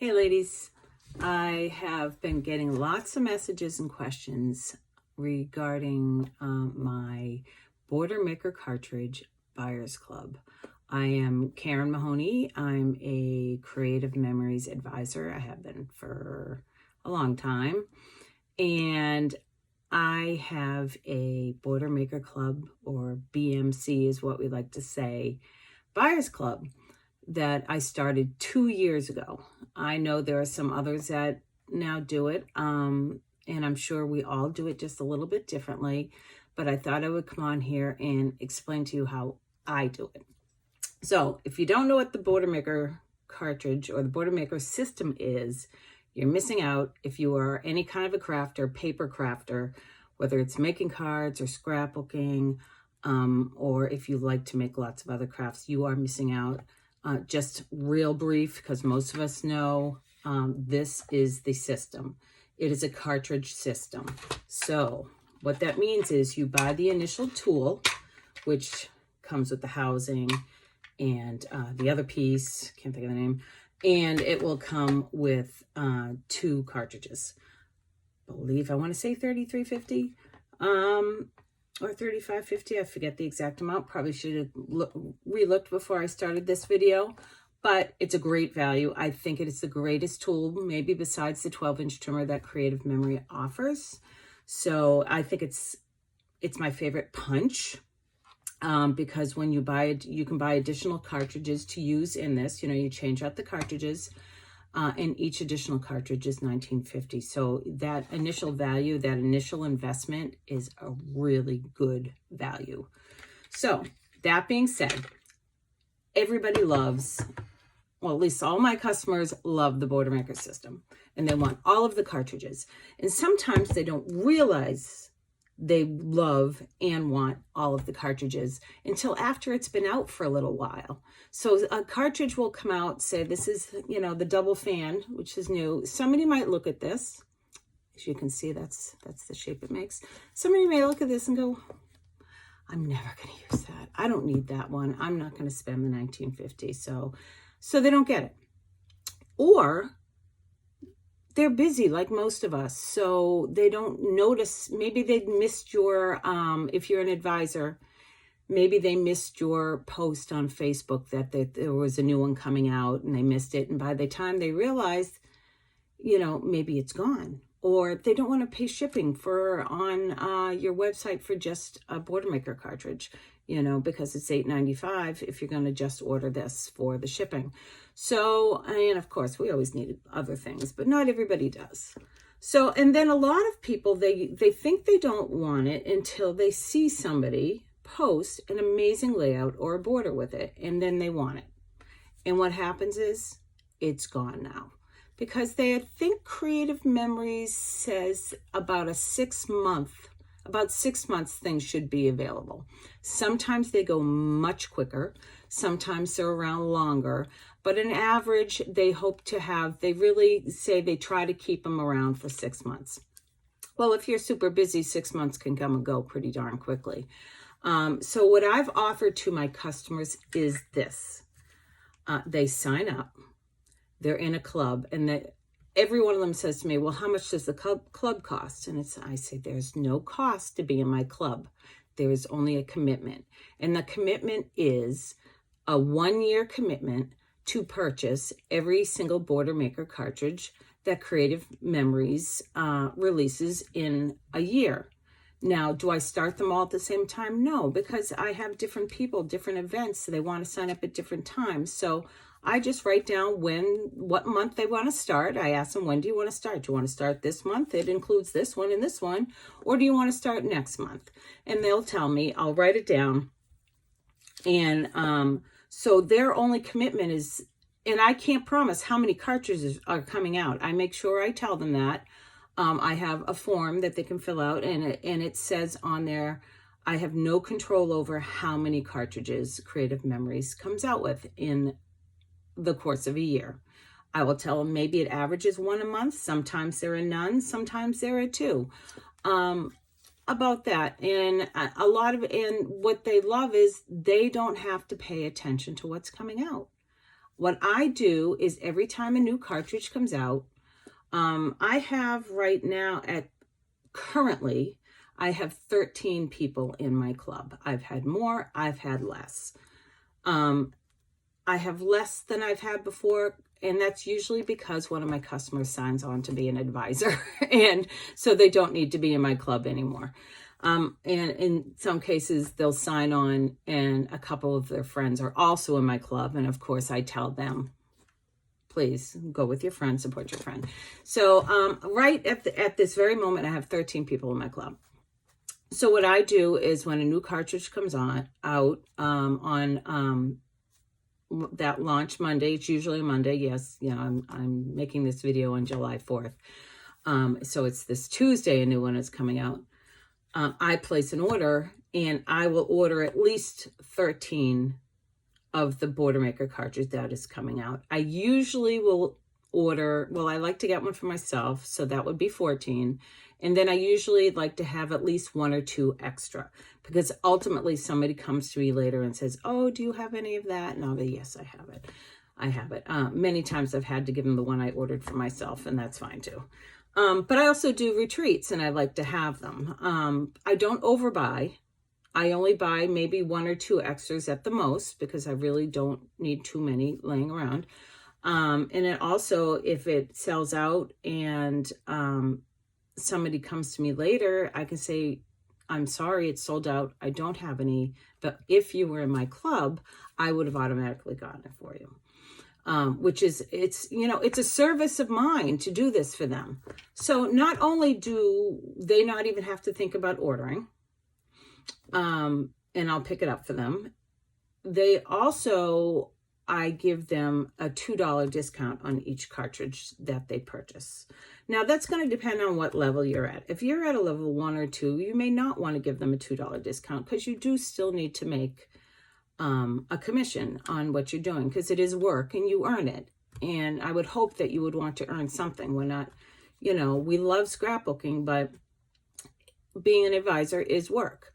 Hey ladies, I have been getting lots of messages and questions regarding my Border Maker Cartridge Buyers Club. I am Karen Mahoney. I'm a creative memories advisor. I have been for a long time. And I have a Border Maker Club, or BMC is what we like to say, Buyers Club that I started 2 years ago. I know there are some others that now do it, and I'm sure we all do it just a little bit differently, but I thought I would come on here and explain to you how I do it. So if you don't know what the Border Maker cartridge or the Border Maker system is, you're missing out. If you are any kind of a crafter, paper crafter, whether it's making cards or scrapbooking, or if you like to make lots of other crafts, you are missing out. Just real brief, because most of us know this is the system. It is a cartridge system. So what that means is you buy the initial tool, which comes with the housing and the other piece, can't think of the name, and it will come with 2 cartridges. I want to say $33.50 or $35.50. I forget the exact amount. Probably should have re-looked before I started this video, but it's a great value. I think it is the greatest tool, maybe besides the 12-inch trimmer that Creative Memory offers. So I think it's my favorite punch. Because when you buy it, you can buy additional cartridges to use in this. You know, you change out the cartridges, and each additional cartridge is $19.50. So that initial value, that initial investment is a really good value. So that being said, everybody loves, well, at least all my customers love the Border Maker system, and they want all of the cartridges. And sometimes they don't realize they love and want all of the cartridges until after it's been out for a little while. So a cartridge will come out, say this is, the double fan, which is new. Somebody might look at this. As you can see, that's the shape it makes. Somebody may look at this and go, I'm never going to use that. I don't need that one. I'm not going to spend the $19.50. So they don't get it. Or they're busy like most of us, so they don't notice. Maybe they missed your, if you're an advisor, maybe they missed your post on Facebook that there was a new one coming out and they missed it. And by the time they realize, maybe it's gone. Or they don't want to pay shipping on your website for just a Border Maker cartridge, because it's $8.95 if you're going to just order this for the shipping. So, and of course, we always need other things, but not everybody does. So, and then a lot of people, they think they don't want it until they see somebody post an amazing layout or a border with it, and then they want it. And what happens is it's gone now. Because they think Creative Memories says about 6 months things should be available. Sometimes they go much quicker. Sometimes they're around longer. But on average, they really say they try to keep them around for 6 months. Well, if you're super busy, 6 months can come and go pretty darn quickly. So what I've offered to my customers is this. They sign up. They're in a club, and every one of them says to me, well, how much does the club cost? And I say, there's no cost to be in my club. There is only a commitment. And the commitment is a 1-year commitment to purchase every single Border Maker cartridge that Creative Memories releases in a year. Now, do I start them all at the same time? No, because I have different people, different events, so they want to sign up at different times. So I just write down what month they want to start. I ask them, when do you want to start? Do you want to start this month? It includes this one and this one. Or do you want to start next month? And they'll tell me, I'll write it down. And so their only commitment is, and I can't promise how many cartridges are coming out. I make sure I tell them that. I have a form that they can fill out, and it says on there, I have no control over how many cartridges Creative Memories comes out with in the course of a year. I will tell them maybe it averages 1 a month. Sometimes there are none. Sometimes there are 2. About that. And and what they love is they don't have to pay attention to what's coming out. What I do is every time a new cartridge comes out, I have right now currently, I have 13 people in my club. I've had more, I've had less. I have less than I've had before, and that's usually because one of my customers signs on to be an advisor, and so they don't need to be in my club anymore. And in some cases, they'll sign on, and a couple of their friends are also in my club, and of course, I tell them, please go with your friend, support your friend. So right at this very moment, I have 13 people in my club. So what I do is when a new cartridge comes out on that launch Monday, it's usually a Monday. Yes, I'm making this video on July 4th. So it's this Tuesday, a new one is coming out. I place an order, and I will order at least 13 of the Boilermaker cartridge that is coming out. I usually will order, well, I like to get one for myself, so that would be 14. And then I usually like to have at least 1 or 2 extra, because ultimately somebody comes to me later and says, oh, do you have any of that? And I'll be, yes, I have it. I have it. Many times I've had to give them the one I ordered for myself, and that's fine too. But I also do retreats, and I like to have them. I don't overbuy. I only buy maybe 1 or 2 extras at the most, because I really don't need too many laying around. And it also, if it sells out and somebody comes to me later, I can say, I'm sorry, it's sold out. I don't have any, but if you were in my club, I would have automatically gotten it for you. Which is, it's a service of mine to do this for them. So not only do they not even have to think about ordering, and I'll pick it up for them, they also, I give them a $2 discount on each cartridge that they purchase. Now, that's going to depend on what level you're at. If you're at a level 1 or 2, you may not want to give them a $2 discount, because you do still need to make a commission on what you're doing, because it is work and you earn it. And I would hope that you would want to earn something. We're not, we love scrapbooking, but being an advisor is work.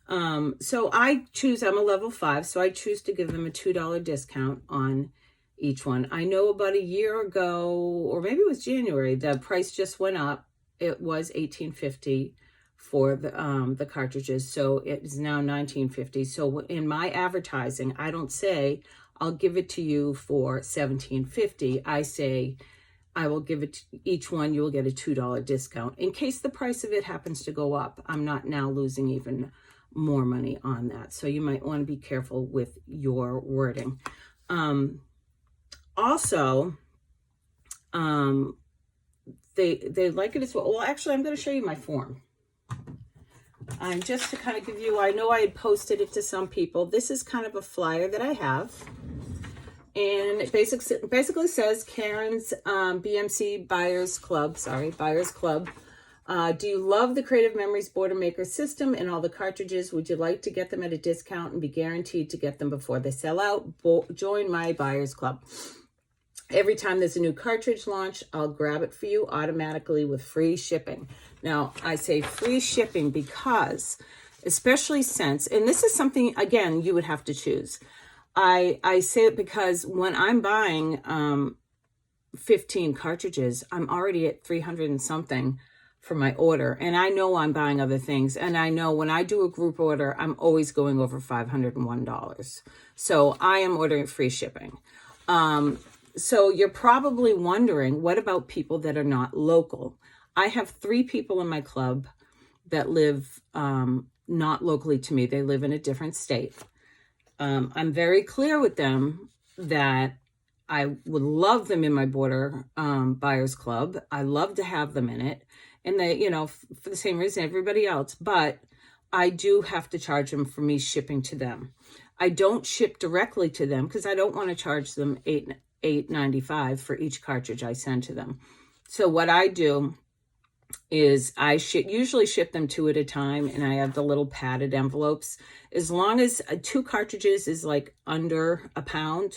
So I'm a level 5, so I choose to give them a $2 discount on each one. I know about a year ago, or maybe it was January, the price just went up. It was $18.50 for the cartridges, so it is now $19.50. So in my advertising, I don't say I'll give it to you for $17.50. I say I will give it to each one. You will get a $2 discount in case the price of it happens to go up. I'm not now losing even more money on that. So you might want to be careful with your wording. Also, they like it as well. Well, actually, I'm going to show you my form. Just to kind of give you, I know I had posted it to some people. This is kind of a flyer that I have. And it basically says Karen's BMC Buyers Club. Do you love the Creative Memories Boilermaker system and all the cartridges? Would you like to get them at a discount and be guaranteed to get them before they sell out? Join my Buyers Club. Every time there's a new cartridge launch, I'll grab it for you automatically with free shipping. Now, I say free shipping because, especially since, and this is something, again, you would have to choose. I say it because when I'm buying 15 cartridges, I'm already at 300 and something for my order. And I know I'm buying other things. And I know when I do a group order, I'm always going over $501. So I am ordering free shipping. So you're probably wondering, what about people that are not local? I have 3 people in my club that live not locally to me. They live in a different state. I'm very clear with them that I would love them in my Buyers Club. I love to have them in it. And they, for the same reason everybody else, but I do have to charge them for me shipping to them. I don't ship directly to them because I don't want to charge them $8.95 for each cartridge I send to them. So what I do is I usually ship them 2 at a time, and I have the little padded envelopes. As long as 2 cartridges is like under £1,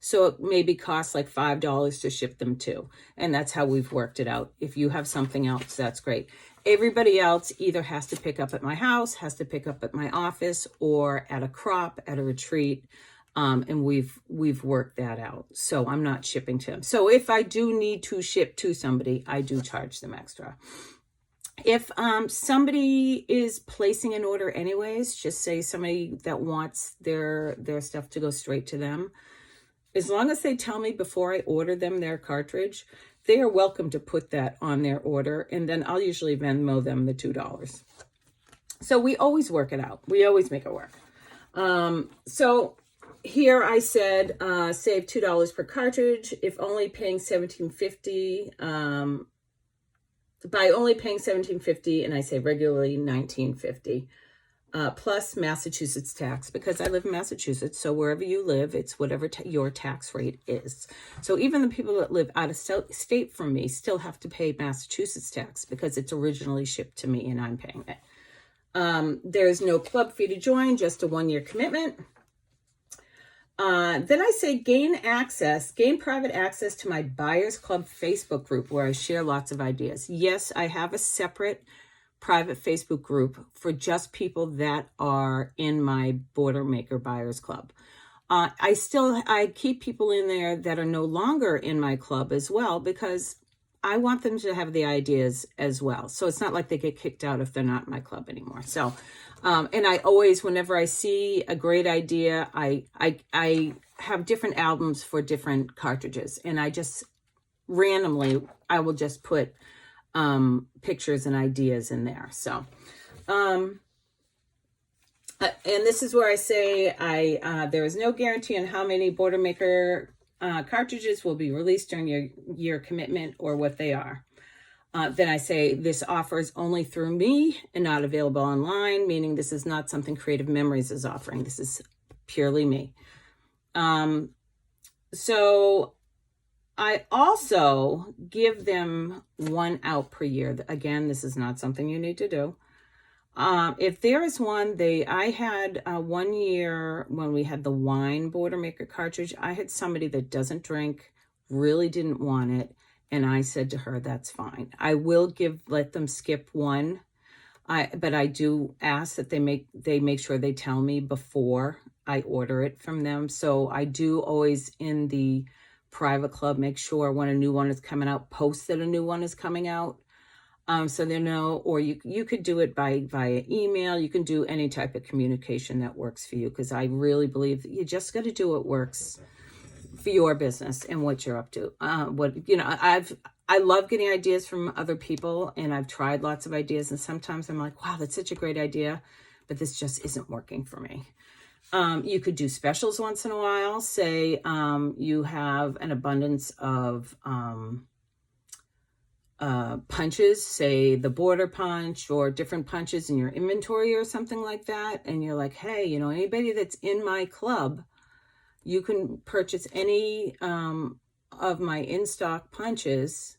so it maybe costs like $5 to ship them 2, and that's how we've worked it out. If you have something else, that's great. Everybody else either has to pick up at my house, has to pick up at my office, or at a crop, at a retreat. And we've worked that out. So I'm not shipping to them. So if I do need to ship to somebody, I do charge them extra. If somebody is placing an order anyways, just say somebody that wants their stuff to go straight to them, as long as they tell me before I order them their cartridge, they are welcome to put that on their order, and then I'll usually Venmo them the $2. So we always work it out. We always make it work. So here I said save $2 per cartridge if only paying $17.50. By only paying $17.50, and I say regularly $19.50, plus Massachusetts tax, because I live in Massachusetts. So wherever you live, it's whatever your tax rate is. So even the people that live out of state from me still have to pay Massachusetts tax because it's originally shipped to me and I'm paying it. There's no club fee to join, just a 1-year commitment. Then I say gain private access to my Buyers Club Facebook group where I share lots of ideas. Yes, I have a separate private Facebook group for just people that are in my Border Maker Buyers Club. I keep people in there that are no longer in my club as well because I want them to have the ideas as well. So it's not like they get kicked out if they're not in my club anymore. So, and I always, whenever I see a great idea, I have different albums for different cartridges, and I just randomly, I will just put pictures and ideas in there. So, and this is where I say there is no guarantee on how many Border Maker cartridges will be released during your commitment or what they are. Then I say this offer is only through me and not available online, meaning this is not something Creative Memories is offering. This is purely me. So I also give them 1 out per year. Again, this is not something you need to do. If there is one, I had 1 year when we had the wine Border Maker cartridge, I had somebody that doesn't drink, really didn't want it. And I said to her, that's fine. I will let them skip one. But I do ask that they make sure they tell me before I order it from them. So I do always in the private club, make sure when a new one is coming out, post that a new one is coming out. So they know, or you could do it via email. You can do any type of communication that works for you, because I really believe that you just got to do what works for your business and what you're up to. I love getting ideas from other people, and I've tried lots of ideas, and sometimes I'm like, wow, that's such a great idea, but this just isn't working for me. You could do specials once in a while. Say you have an abundance of punches, say the border punch or different punches in your inventory or something like that, and you're like, hey, anybody that's in my club, you can purchase any of my in-stock punches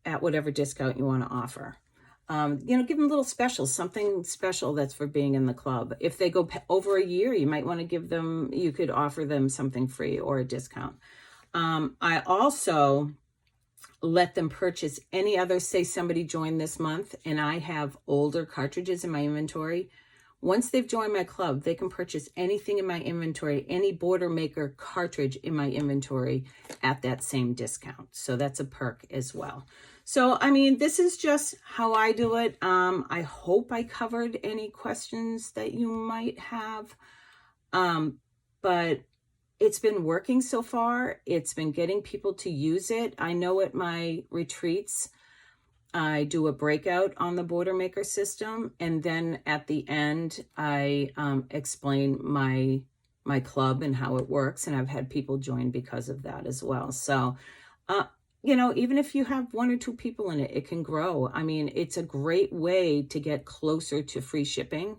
at whatever discount you want to offer. Give them little specials, something special that's for being in the club. If they go over a year, you might want to you could offer them something free or a discount. I also let them purchase any other, say somebody joined this month and I have older cartridges in my inventory. Once they've joined my club, they can purchase anything in my inventory, any Border Maker cartridge in my inventory at that same discount. So that's a perk as well. So, this is just how I do it. I hope I covered any questions that you might have. But it's been working so far. It's been getting people to use it. I know at my retreats, I do a breakout on the Border Maker system, and then at the end, I explain my club and how it works, and I've had people join because of that as well. So, even if you have 1 or 2 people in it, it can grow. It's a great way to get closer to free shipping.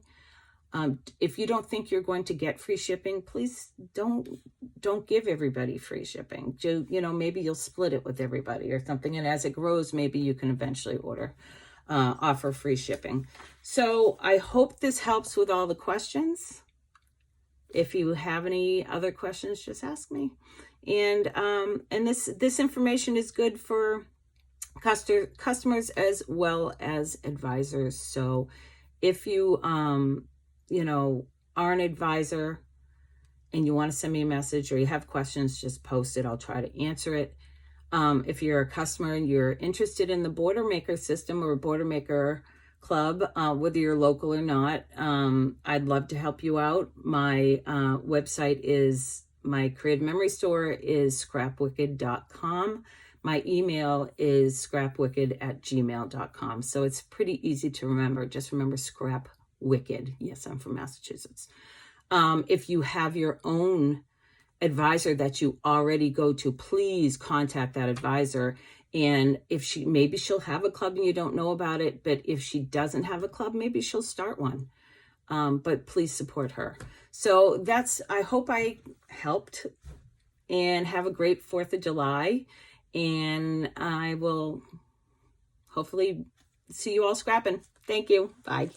If you don't think you're going to get free shipping, please don't give everybody free shipping. Maybe you'll split it with everybody or something. And as it grows, maybe you can eventually offer free shipping. So I hope this helps with all the questions. If you have any other questions, just ask me. And this information is good for customers as well as advisors. So if you are an advisor and you want to send me a message or you have questions, just post it. I'll try to answer it. If you're a customer and you're interested in the Border Maker system or Border Maker Club, whether you're local or not, I'd love to help you out. My website is, my Creative Memory Store is scrapwicked.com. My email is scrapwicked@gmail.com. So it's pretty easy to remember. Just remember Scrap Wicked. Yes, I'm from Massachusetts. If you have your own advisor that you already go to, please contact that advisor. And if maybe she'll have a club and you don't know about it, but if she doesn't have a club, maybe she'll start one. But please support her. So I hope I helped, and have a great 4th of July. And I will hopefully see you all scrapping. Thank you. Bye.